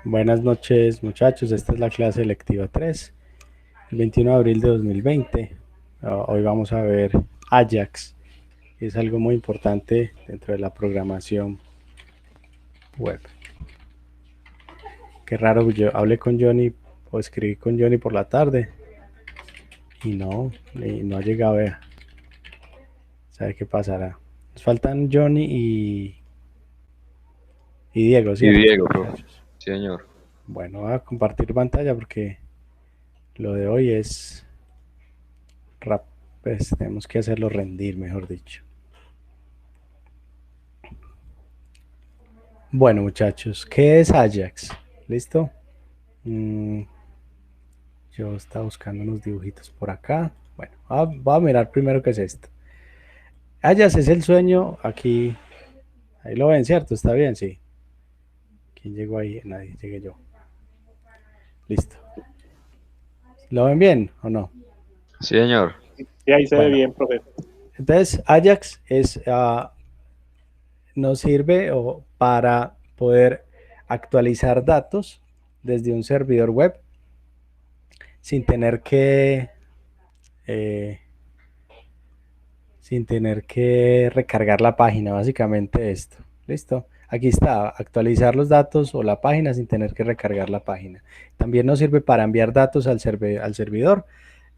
Buenas noches, muchachos. Esta es la clase lectiva 3, el 21 de abril de 2020. Hoy vamos a ver Ajax, que es algo muy importante dentro de la programación web. Qué raro, yo hablé con Johnny o escribí con Johnny por la tarde y no ha llegado a saber qué pasará. Nos faltan Johnny y Diego, Y ¿cierto, Diego, profe. muchachos? Sí, señor. Bueno, voy a compartir pantalla porque lo de hoy es rap, pues tenemos que hacerlo rendir, mejor dicho. Bueno, muchachos, ¿qué es Ajax? ¿Listo? Mm, yo estaba buscando unos dibujitos por acá. Bueno, voy a mirar primero qué es esto. Ajax es el sueño. Aquí, ahí lo ven, ¿cierto? Está bien, sí. ¿Quién llegó ahí? Nadie, llegué yo. Listo. ¿Lo ven bien o no? Sí, señor. Sí, ahí se ve Bueno, bien, profe. entonces Ajax nos sirve para poder actualizar datos desde un servidor web sin tener que eh, sin tener que recargar la página, básicamente esto. ¿Listo? Aquí está, actualizar los datos o la página sin tener que recargar la página. También nos sirve para enviar datos al servidor,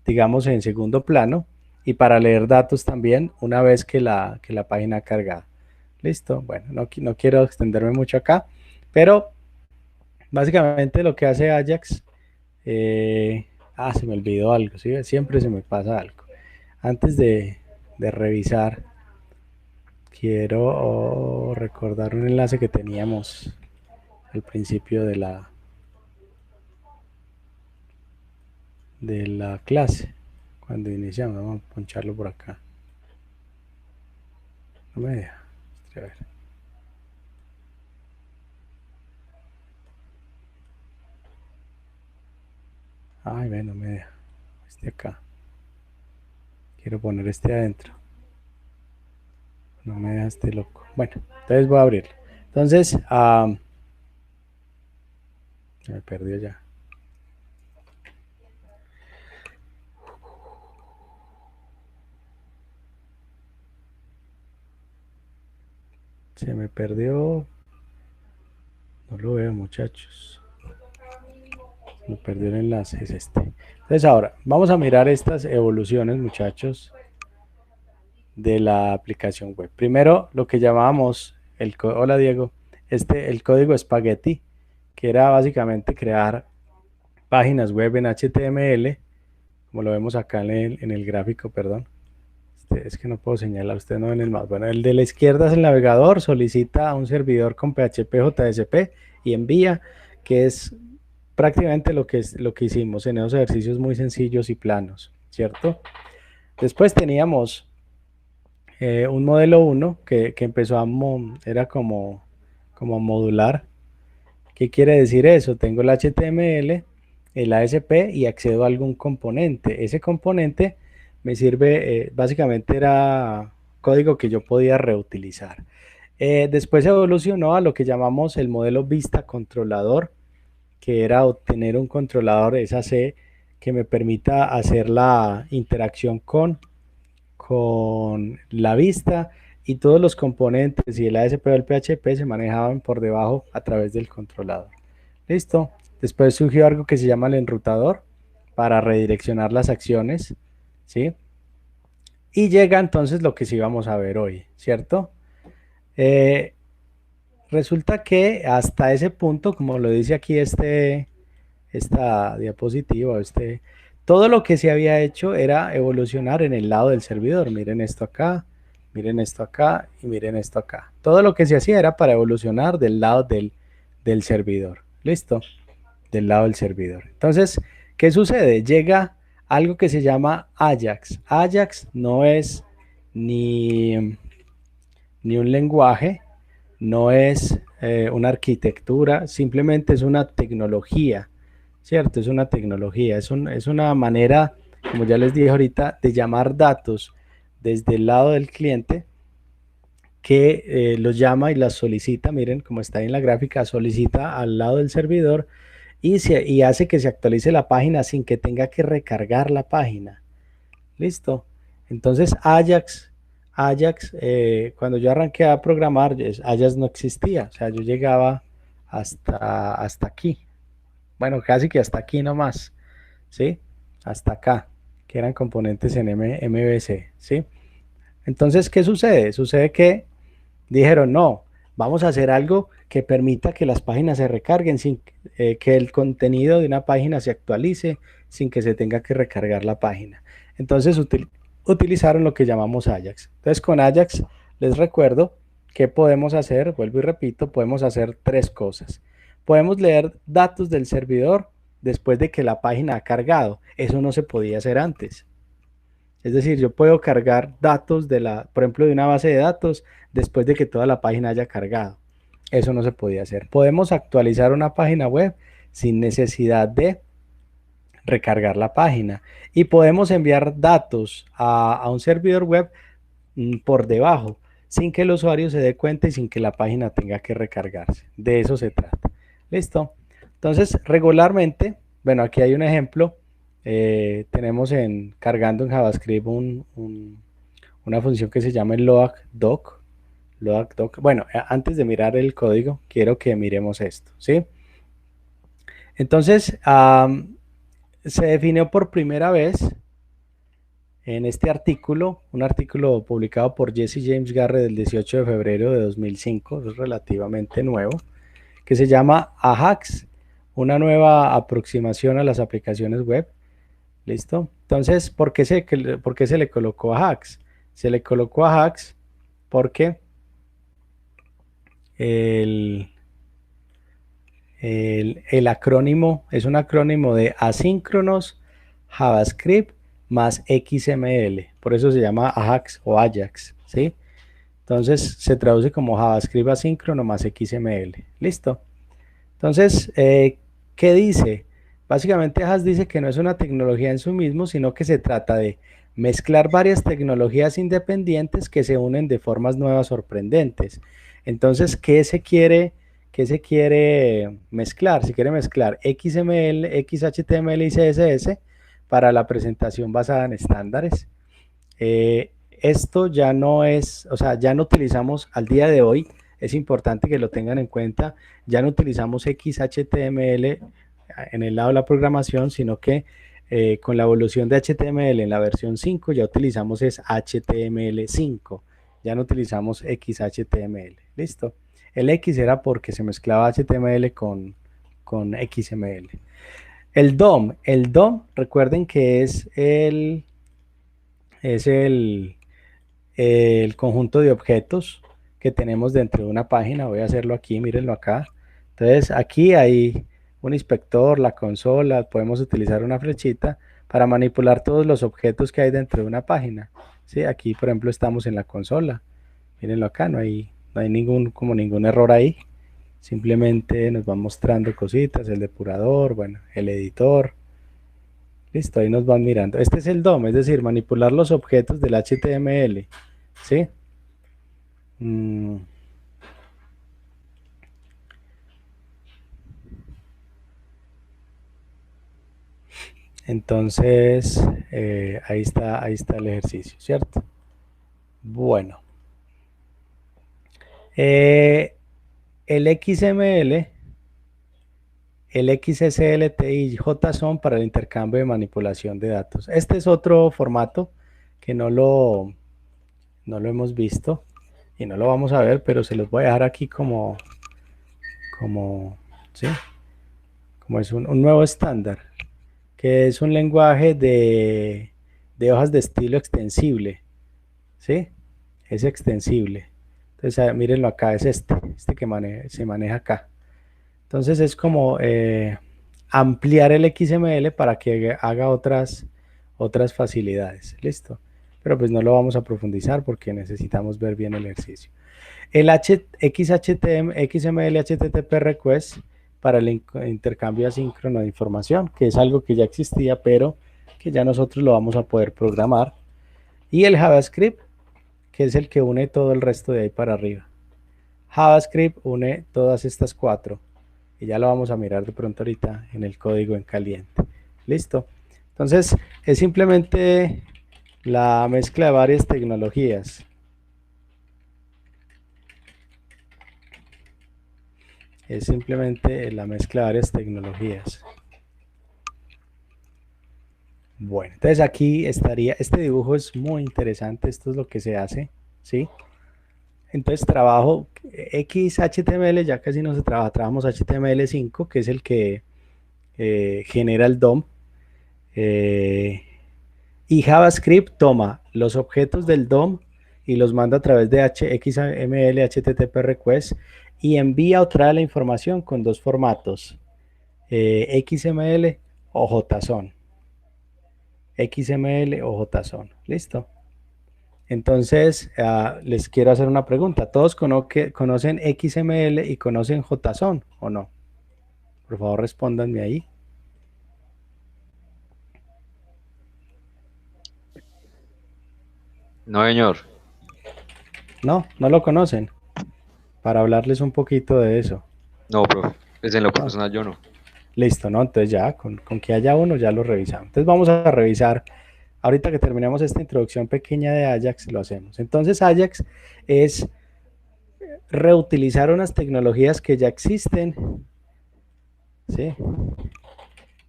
digamos en segundo plano, y para leer datos también una vez que la página ha cargado. ¿Listo? Bueno, no quiero extenderme mucho acá, pero básicamente lo que hace Ajax, se me olvidó algo, ¿sí? Siempre se me pasa algo. Antes de revisar, quiero recordar un enlace que teníamos al principio de la clase, cuando iniciamos. Vamos a poncharlo por acá. No me deja. A ver. Ay, ve, no me deja. Este acá. Quiero poner este adentro. No me deja este loco. Bueno, entonces voy a abrirlo. Entonces, se me perdió ya. Se me perdió. No lo veo, muchachos. Me perdió el enlace, es este. Entonces ahora, vamos a mirar estas evoluciones, muchachos, de la aplicación web. Primero, lo que llamábamos hola Diego, el código espagueti, que era básicamente crear páginas web en HTML, como lo vemos acá en el gráfico, perdón. Es que no puedo señalar, ustedes no ven el más. Bueno, el de la izquierda es el navegador, solicita a un servidor con PHP, JSP y envía, que es prácticamente lo que hicimos en esos ejercicios muy sencillos y planos, ¿cierto? Después teníamos un modelo 1 que empezó era como modular. ¿Qué quiere decir eso? Tengo el HTML, el ASP y accedo a algún componente. Ese componente me sirve, básicamente era código que yo podía reutilizar. Después evolucionó a lo que llamamos el modelo vista controlador, que era obtener un controlador SAC que me permita hacer la interacción con la vista, y todos los componentes y el ASP o el PHP se manejaban por debajo a través del controlador. Listo. Después surgió algo que se llama el enrutador para redireccionar las acciones, ¿sí? Y llega entonces lo que sí vamos a ver hoy, ¿cierto? Resulta que hasta ese punto, como lo dice aquí esta diapositiva, todo lo que se había hecho era evolucionar en el lado del servidor. Miren esto acá, miren esto acá y miren esto acá. Todo lo que se hacía era para evolucionar del lado del servidor. ¿Listo? Del lado del servidor. Entonces, ¿qué sucede? Llega algo que se llama Ajax. Ajax no es ni, ni un lenguaje, no es una arquitectura, simplemente es una tecnología, ¿cierto? Es una tecnología, es una manera, como ya les dije ahorita, de llamar datos desde el lado del cliente que los llama y las solicita, miren como está ahí en la gráfica, solicita al lado del servidor y hace que se actualice la página sin que tenga que recargar la página. Listo. Entonces Ajax, cuando yo arranqué a programar, Ajax no existía, o sea, yo llegaba hasta aquí, bueno, casi que hasta aquí nomás, ¿sí? Hasta acá, que eran componentes en MVC, ¿sí? Entonces, ¿qué sucede? Sucede que dijeron, no, vamos a hacer algo que permita que las páginas se recarguen, sin que el contenido de una página se actualice, sin que se tenga que recargar la página. Entonces utilizaron lo que llamamos Ajax. Entonces con Ajax les recuerdo que podemos hacer, vuelvo y repito, podemos hacer tres cosas. Podemos leer datos del servidor después de que la página ha cargado. Eso no se podía hacer antes. Es decir, yo puedo cargar datos por ejemplo, de una base de datos después de que toda la página haya cargado. Eso no se podía hacer. Podemos actualizar una página web sin necesidad de recargar la página. Y podemos enviar datos a un servidor web por debajo, sin que el usuario se dé cuenta y sin que la página tenga que recargarse. De eso se trata. ¿Listo? Entonces, regularmente, bueno, aquí hay un ejemplo. Tenemos cargando en JavaScript una función que se llama el loaddoc. Bueno, antes de mirar el código, quiero que miremos esto, ¿sí? Entonces, se definió por primera vez en este artículo, un artículo publicado por Jesse James Garrett el 18 de febrero de 2005, es relativamente nuevo, que se llama Ajax, una nueva aproximación a las aplicaciones web. ¿Listo? Entonces, ¿por qué se le colocó Ajax? Se le colocó Ajax porque el acrónimo es un acrónimo de asíncronos, JavaScript más XML. Por eso se llama Ajax o Ajax, ¿sí? Entonces se traduce como JavaScript asíncrono más XML. ¿Listo? Entonces, ¿qué dice? Básicamente Ajax dice que no es una tecnología en sí mismo, sino que se trata de mezclar varias tecnologías independientes que se unen de formas nuevas sorprendentes. Entonces, ¿qué se quiere mezclar? Se quiere mezclar XML, XHTML y CSS para la presentación basada en estándares. Esto ya no es, o sea, ya no utilizamos al día de hoy, es importante que lo tengan en cuenta, ya no utilizamos XHTML en el lado de la programación, sino que con la evolución de HTML en la versión 5 ya utilizamos es HTML5, ya no utilizamos XHTML, ¿listo? El X era porque se mezclaba HTML con XML. El DOM, recuerden que es el conjunto de objetos que tenemos dentro de una página. Voy a hacerlo aquí, mírenlo acá. Entonces aquí hay un inspector, la consola, podemos utilizar una flechita para manipular todos los objetos que hay dentro de una página. ¿Sí? Aquí por ejemplo estamos en la consola, mírenlo acá, no hay ningún error ahí, simplemente nos va mostrando cositas, el depurador, bueno, el editor. Listo, ahí nos van mirando. Este es el DOM, es decir, manipular los objetos del HTML. ¿Sí? Entonces, ahí está el ejercicio, ¿cierto? Bueno. El XML, el XSLT y JSON para el intercambio de manipulación de datos. Este es otro formato que no lo hemos visto y no lo vamos a ver, pero se los voy a dejar aquí ¿sí? Como es un nuevo estándar, que es un lenguaje de hojas de estilo extensible, ¿sí? Es extensible. Entonces, mírenlo acá, es este que se maneja acá. Entonces es como ampliar el XML para que haga otras facilidades. Listo. Pero pues no lo vamos a profundizar porque necesitamos ver bien el ejercicio. El XML HTTP request para el intercambio asíncrono de información, que es algo que ya existía, pero que ya nosotros lo vamos a poder programar. Y el JavaScript, que es el que une todo el resto de ahí para arriba. JavaScript une todas estas 4 y ya lo vamos a mirar de pronto ahorita en el código en caliente. Listo. Entonces es simplemente la mezcla de varias tecnologías. Es simplemente la mezcla de varias tecnologías. Bueno, entonces aquí estaría, este dibujo es muy interesante, esto es lo que se hace, ¿sí? Entonces trabajo XHTML, ya casi no se trabaja, trabajamos HTML5, que es el que genera el DOM, y JavaScript toma los objetos del DOM y los manda a través de XML, HTTP request, y envía otra de la información con 2 formatos, XML o JSON. XML o JSON, listo. Entonces, les quiero hacer una pregunta. ¿Todos conocen XML y conocen JSON o no? Por favor, respóndanme ahí. No, señor. No, no lo conocen. Para hablarles un poquito de eso. No, profe. Pues en lo No. personal yo no. Listo, ¿no? Entonces ya, con que haya uno, ya lo revisamos. Entonces vamos a revisar, ahorita que terminamos esta introducción pequeña de Ajax, lo hacemos. Entonces Ajax es reutilizar unas tecnologías que ya existen, ¿sí?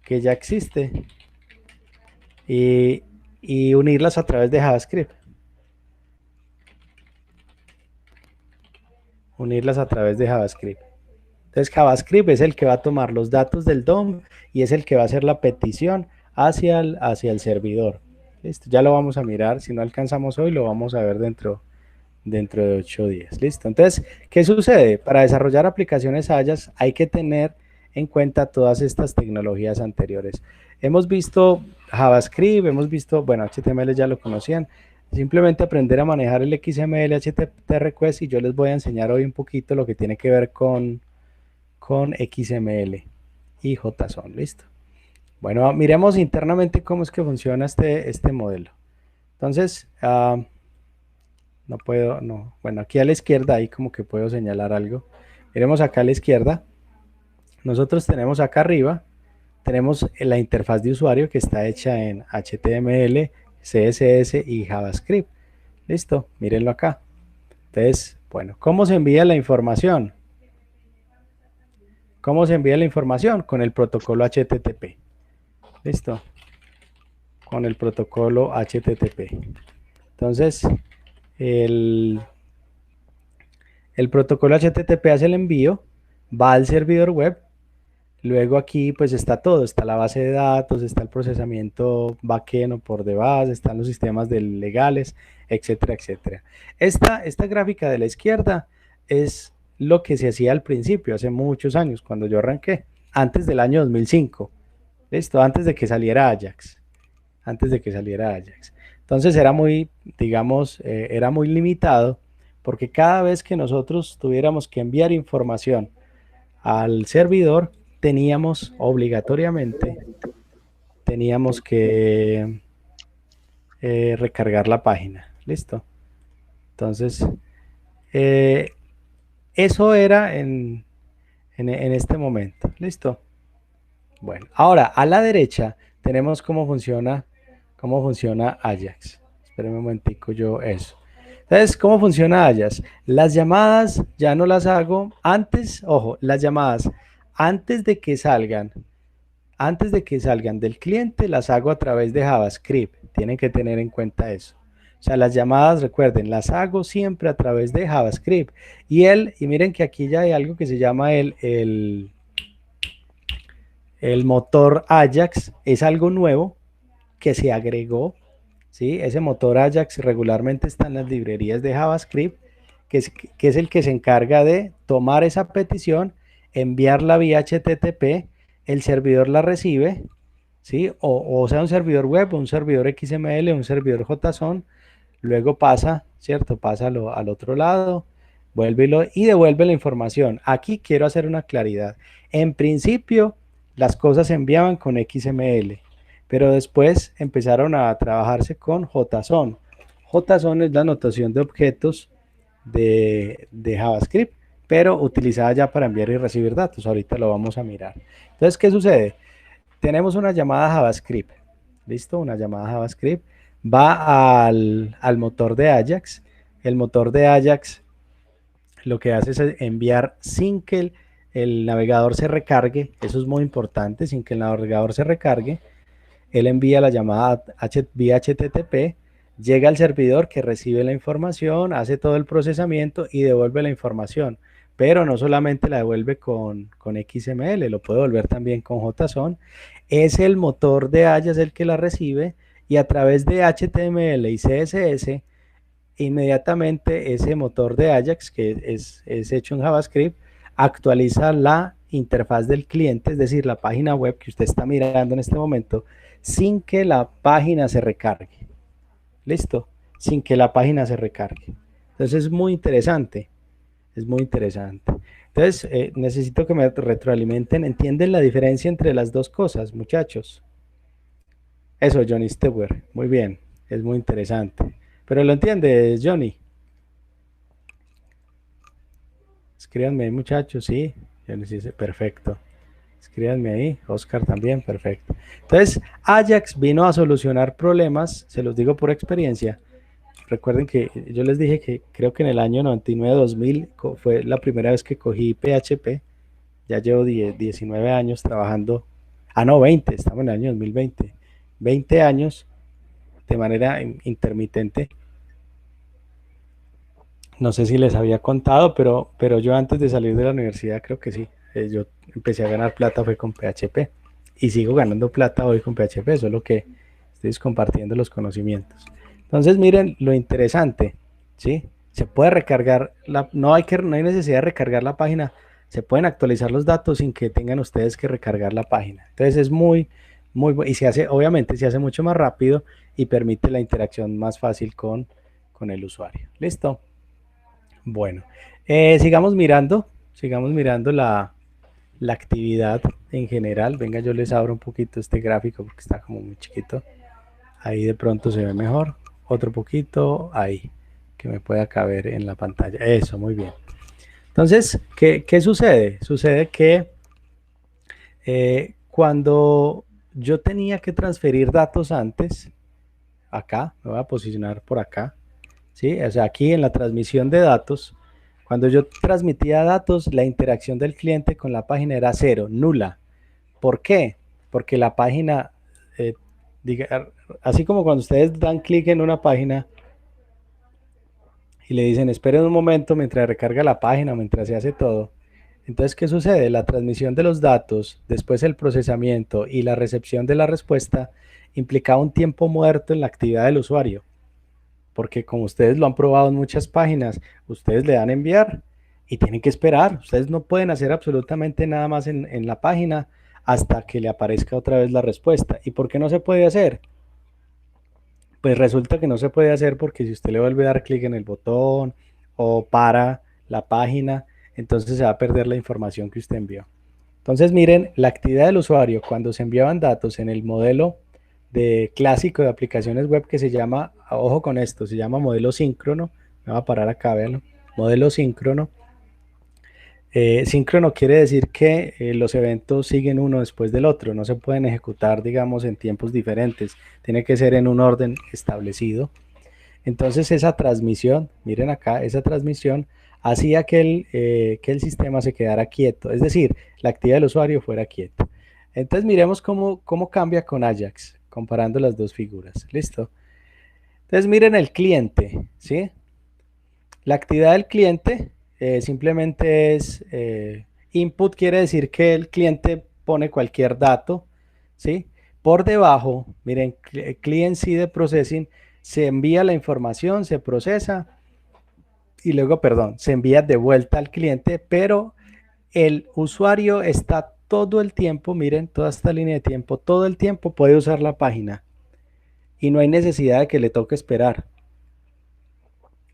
Que ya existe, y unirlas a través de JavaScript. Unirlas a través de JavaScript. Entonces JavaScript es el que va a tomar los datos del DOM y es el que va a hacer la petición hacia el servidor. Listo, ya lo vamos a mirar. Si no alcanzamos hoy, lo vamos a ver dentro de 8 días. Listo. Entonces, ¿qué sucede? Para desarrollar aplicaciones Ajax hay que tener en cuenta todas estas tecnologías anteriores. Hemos visto JavaScript, hemos visto, bueno, HTML ya lo conocían. Simplemente aprender a manejar el XML, HTTP request, y yo les voy a enseñar hoy un poquito lo que tiene que ver con XML y JSON. Listo. Bueno, miremos internamente cómo es que funciona este modelo. Entonces, no puedo, no. Bueno, aquí a la izquierda ahí como que puedo señalar algo. Miremos acá a la izquierda. Nosotros tenemos acá arriba, tenemos la interfaz de usuario que está hecha en HTML, CSS y JavaScript. Listo, mírenlo acá. Entonces, bueno, ¿cómo se envía la información? ¿Cómo se envía la información? Con el protocolo HTTP. Listo. Con el protocolo HTTP. Entonces, el protocolo HTTP hace el envío, va al servidor web, luego aquí pues está todo, está la base de datos, está el procesamiento backend o por debajo, están los sistemas legales, etcétera, etcétera. Esta gráfica de la izquierda es lo que se hacía al principio, hace muchos años, cuando yo arranqué, antes del año 2005, listo, antes de que saliera Ajax, Entonces era muy, digamos, era muy limitado, porque cada vez que nosotros tuviéramos que enviar información al servidor, teníamos obligatoriamente, teníamos que recargar la página. Listo. Entonces, eso era en este momento. Listo. Bueno, ahora a la derecha tenemos cómo funciona Ajax. Espérenme un momentico yo eso. Entonces, ¿cómo funciona Ajax? Las llamadas ya no las hago antes, ojo, las llamadas antes de que salgan del cliente las hago a través de JavaScript. Tienen que tener en cuenta eso. O sea, las llamadas, recuerden, las hago siempre a través de JavaScript. Y miren que aquí ya hay algo que se llama el motor Ajax, es algo nuevo que se agregó, ¿sí? Ese motor Ajax regularmente está en las librerías de JavaScript, que es el que se encarga de tomar esa petición, enviarla vía HTTP, el servidor la recibe, ¿sí? O sea, un servidor web, un servidor XML, un servidor JSON, luego pasa, ¿cierto? Pasa al otro lado, vuelve y devuelve la información. Aquí quiero hacer una claridad. En principio, las cosas se enviaban con XML, pero después empezaron a trabajarse con JSON. JSON es la notación de objetos de JavaScript, pero utilizada ya para enviar y recibir datos. Ahorita lo vamos a mirar. Entonces, ¿qué sucede? Tenemos una llamada JavaScript. ¿Listo? Una llamada JavaScript. Va al motor de Ajax. El motor de Ajax lo que hace es enviar sin que el navegador se recargue. Eso es muy importante, sin que el navegador se recargue. Él envía la llamada vía HTTP, llega al servidor que recibe la información, hace todo el procesamiento y devuelve la información. Pero no solamente la devuelve con XML, lo puede devolver también con JSON. Es el motor de Ajax el que la recibe y a través de HTML y CSS, inmediatamente ese motor de Ajax, que es hecho en JavaScript, actualiza la interfaz del cliente, es decir, la página web que usted está mirando en este momento, sin que la página se recargue. ¿Listo? Sin que la página se recargue. Entonces es muy interesante. Es muy interesante. Entonces, necesito que me retroalimenten. ¿Entienden la diferencia entre las dos cosas, muchachos? Eso, Johnny Stewart. Muy bien. Es muy interesante. ¿Pero lo entiendes, Johnny? Escríbanme ahí, muchachos. Sí. Johnny sí, perfecto. Escríbanme ahí. Oscar también. Perfecto. Entonces, Ajax vino a solucionar problemas. Se los digo por experiencia. Recuerden que yo les dije que creo que en el año 99-2000 fue la primera vez que cogí PHP. Ya llevo 19 años trabajando. Ah, no, 20. Estamos en el año 2020. 20 años de manera intermitente. No sé si les había contado, pero yo antes de salir de la universidad creo que sí. Yo empecé a ganar plata fue con PHP. Y sigo ganando plata hoy con PHP, solo que estoy compartiendo los conocimientos. Entonces miren lo interesante, ¿sí? Se puede recargar, no hay necesidad de recargar la página, se pueden actualizar los datos sin que tengan ustedes que recargar la página. Entonces es muy y se hace, obviamente se hace mucho más rápido y permite la interacción más fácil con el usuario. ¿Listo? Bueno, sigamos mirando la actividad en general. Venga, yo les abro un poquito este gráfico porque está como muy chiquito. Ahí de pronto se ve mejor. Otro poquito, ahí, que me pueda caber en la pantalla. Eso, muy bien. Entonces, ¿qué sucede? Sucede que cuando yo tenía que transferir datos antes, acá, me voy a posicionar por acá, ¿sí? O sea, aquí en la transmisión de datos, cuando yo transmitía datos, la interacción del cliente con la página era cero, nula. ¿Por qué? Porque la página, así como cuando ustedes dan clic en una página y le dicen esperen un momento mientras recarga la página, mientras se hace todo. Entonces, ¿qué sucede? La transmisión de los datos, después el procesamiento y la recepción de la respuesta implicaba un tiempo muerto en la actividad del usuario. Porque como ustedes lo han probado en muchas páginas, ustedes le dan a enviar y tienen que esperar. Ustedes no pueden hacer absolutamente nada más en la página hasta que le aparezca otra vez la respuesta. ¿Y por qué no se puede hacer? Pues resulta que no se puede hacer porque si usted le vuelve a dar clic en el botón o para la página, entonces se va a perder la información que usted envió. Entonces miren, la actividad del usuario cuando se enviaban datos en el modelo clásico de aplicaciones web que se llama, ojo con esto, se llama modelo síncrono, me va a parar acá, veanlo, modelo síncrono. Síncrono quiere decir que los eventos siguen uno después del otro, no se pueden ejecutar, digamos, en tiempos diferentes, tiene que ser en un orden establecido. Entonces esa transmisión, miren acá, esa transmisión hacía que el sistema se quedara quieto, es decir, la actividad del usuario fuera quieta. Entonces miremos cómo cambia con Ajax, comparando las dos figuras, ¿listo? Entonces miren el cliente, ¿sí? La actividad del cliente simplemente es input, quiere decir que el cliente pone cualquier dato, ¿sí? Por debajo, miren, client side processing, se envía la información, se procesa y luego, perdón, se envía de vuelta al cliente, pero el usuario está todo el tiempo, miren, toda esta línea de tiempo, todo el tiempo puede usar la página y no hay necesidad de que le toque esperar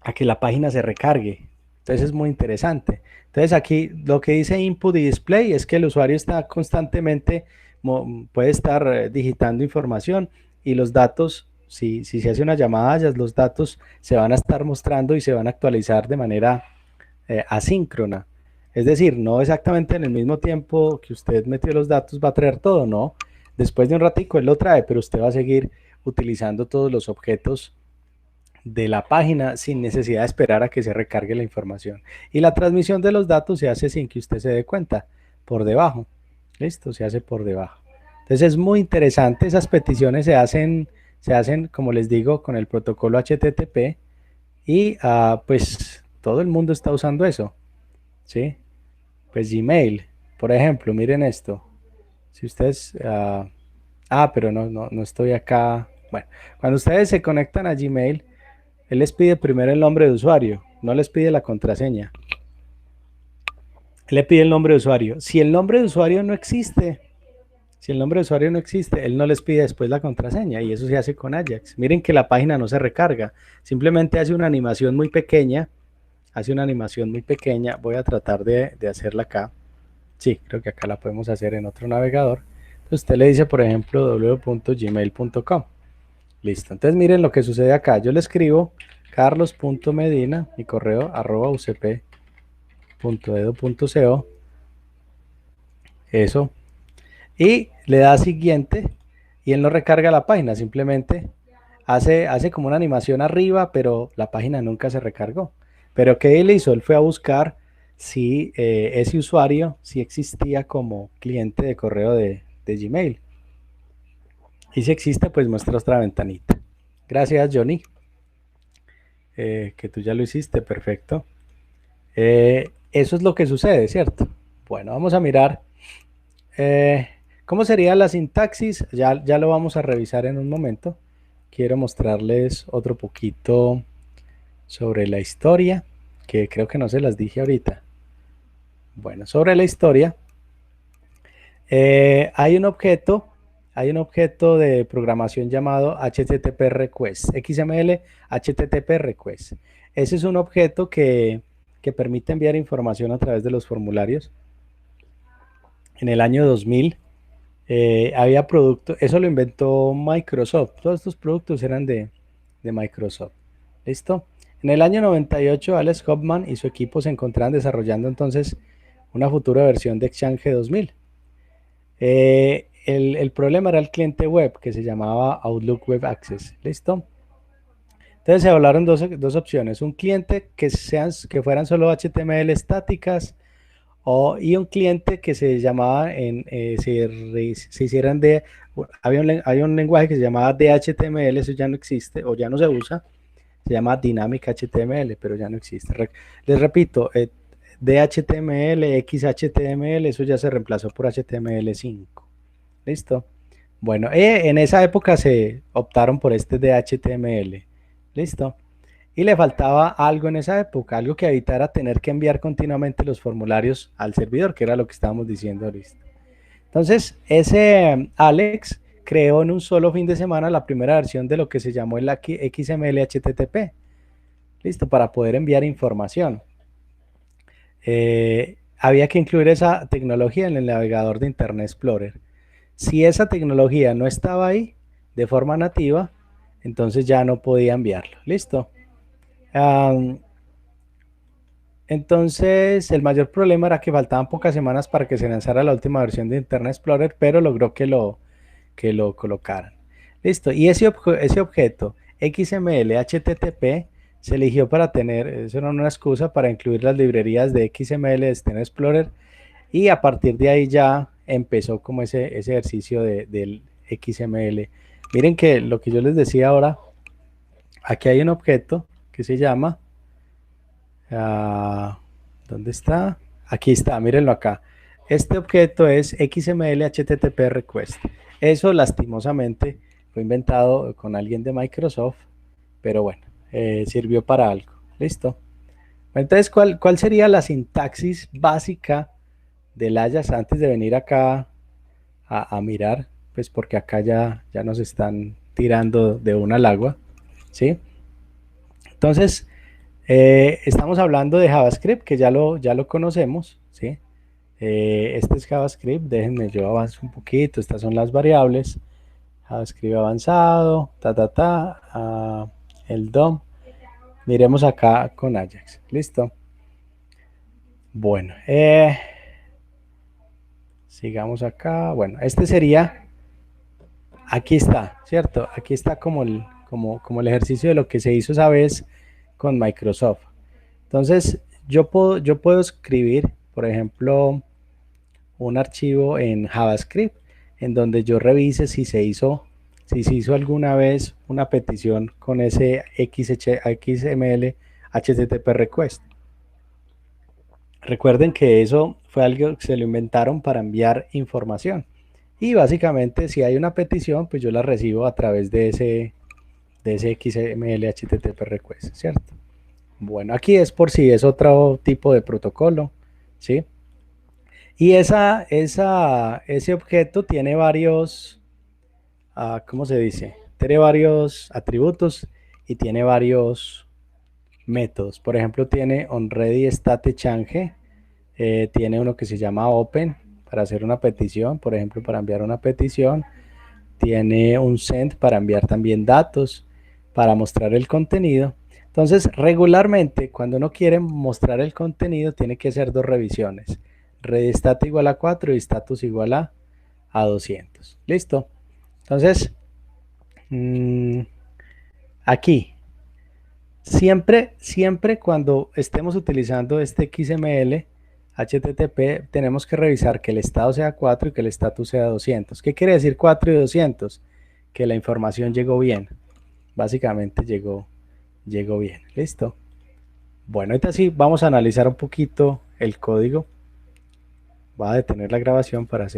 a que la página se recargue. Entonces es muy interesante. Entonces aquí lo que dice input y display es que el usuario está constantemente, puede estar digitando información y los datos si se hace una llamada Ajax, los datos se van a estar mostrando y se van a actualizar de manera asíncrona. Es decir, no exactamente en el mismo tiempo que usted metió los datos va a traer todo, no. Después de un ratico él lo trae, pero usted va a seguir utilizando todos los objetos de la página sin necesidad de esperar a que se recargue la información. Y la transmisión de los datos se hace sin que usted se dé cuenta, por debajo. Listo, se hace por debajo. Entonces es muy interesante, esas peticiones se hacen, como les digo, con el protocolo HTTP y pues todo el mundo está usando eso, ¿sí? Pues Gmail, por ejemplo, miren esto. Si ustedes, pero no estoy acá. Bueno, cuando ustedes se conectan a Gmail, él les pide primero el nombre de usuario, no les pide la contraseña. Él le pide el nombre de usuario. Si el nombre de usuario no existe, él no les pide después la contraseña y eso se hace con Ajax. Miren que la página no se recarga, simplemente hace una animación muy pequeña. Voy a tratar de hacerla acá. Sí, creo que acá la podemos hacer en otro navegador. Entonces usted le dice, por ejemplo, www.gmail.com. Listo. Entonces miren lo que sucede acá. Yo le escribo carlos.medina, mi correo, @ucp.edu.co. Eso. Y le da siguiente y él no recarga la página, simplemente hace como una animación arriba, pero la página nunca se recargó. Pero ¿qué él hizo? Él fue a buscar si ese usuario si existía como cliente de correo de Gmail. Y si existe, pues muestra otra ventanita. Gracias, Johnny. Que tú ya lo hiciste, perfecto. Eso es lo que sucede, ¿cierto? Bueno, vamos a mirar cómo sería la sintaxis. Ya lo vamos a revisar en un momento. Quiero mostrarles otro poquito sobre la historia, que creo que no se las dije ahorita. Bueno, sobre la historia, hay un objeto de programación llamado HTTP request, XML HTTP request. Ese es un objeto que permite enviar información a través de los formularios. En el año 2000 había productos, eso lo inventó Microsoft, todos estos productos eran de Microsoft. ¿Listo? En el año 98, Alex Hoffman y su equipo se encontraban desarrollando entonces una futura versión de Exchange 2000. El problema era el cliente web que se llamaba Outlook Web Access. ¿Listo? Entonces se hablaron dos opciones, un cliente que fueran solo HTML estáticas y un cliente que se llamaba, se hicieran de, había un lenguaje que se llamaba DHTML, eso ya no existe o ya no se usa, se llama Dynamic HTML, pero ya no existe. Les repito, DHTML, XHTML, eso ya se reemplazó por HTML5. ¿Listo? Bueno, en esa época se optaron por este DHTML. ¿Listo? Y le faltaba algo en esa época, algo que evitara tener que enviar continuamente los formularios al servidor, que era lo que estábamos diciendo ahorita. Entonces, ese Alex creó en un solo fin de semana la primera versión de lo que se llamó el XML HTTP. Listo, para poder enviar información. Había que incluir esa tecnología en el navegador de Internet Explorer. Si esa tecnología no estaba ahí de forma nativa, entonces ya no podía enviarlo. ¿Listo? Entonces, el mayor problema era que faltaban pocas semanas para que se lanzara la última versión de Internet Explorer, pero logró que lo colocaran. Listo, y ese objeto XML HTTP se eligió para tener, eso era una excusa para incluir las librerías de XML de Internet Explorer, y a partir de ahí ya empezó como ese ejercicio del XML. Miren que lo que yo les decía ahora, aquí hay un objeto que se llama, ¿dónde está? Aquí está, mírenlo acá. Este objeto es XML HTTP request. Eso lastimosamente fue inventado con alguien de Microsoft, pero bueno, sirvió para algo. ¿Listo? Entonces, ¿cuál sería la sintaxis básica del Ajax antes de venir acá a mirar? Pues porque acá ya nos están tirando de una al agua, ¿sí? Entonces, estamos hablando de JavaScript, que ya lo conocemos, ¿sí? Este es JavaScript, déjenme yo avanzo un poquito, estas son las variables. JavaScript avanzado, el DOM. Miremos acá con Ajax. Listo. Bueno, sigamos acá. Bueno, este sería, aquí está, ¿cierto? Aquí está como el ejercicio de lo que se hizo esa vez con Microsoft. Entonces, yo puedo escribir, por ejemplo, un archivo en JavaScript en donde yo revise si se hizo alguna vez una petición con ese XML HTTP request. Recuerden que eso fue algo que se lo inventaron para enviar información. Y básicamente si hay una petición, pues yo la recibo a través de ese XML HTTP request, ¿cierto? Bueno, aquí es por si es otro tipo de protocolo, ¿sí? Y ese objeto tiene varios, ¿cómo se dice? Tiene varios atributos y tiene varios métodos. Por ejemplo, tiene onReadyStateChange, tiene uno que se llama open para hacer una petición, por ejemplo, para enviar una petición. Tiene un send para enviar también datos, para mostrar el contenido. Entonces, regularmente, cuando uno quiere mostrar el contenido, tiene que hacer dos revisiones. ReadyStat igual a 4 y status igual a 200. ¿Listo? Entonces, aquí, siempre cuando estemos utilizando este XML, HTTP, tenemos que revisar que el estado sea 4 y que el status sea 200. ¿Qué quiere decir 4 y 200? Que la información llegó bien. Básicamente llegó bien. ¿Listo? Bueno, ahorita sí vamos a analizar un poquito el código. Voy a detener la grabación para hacer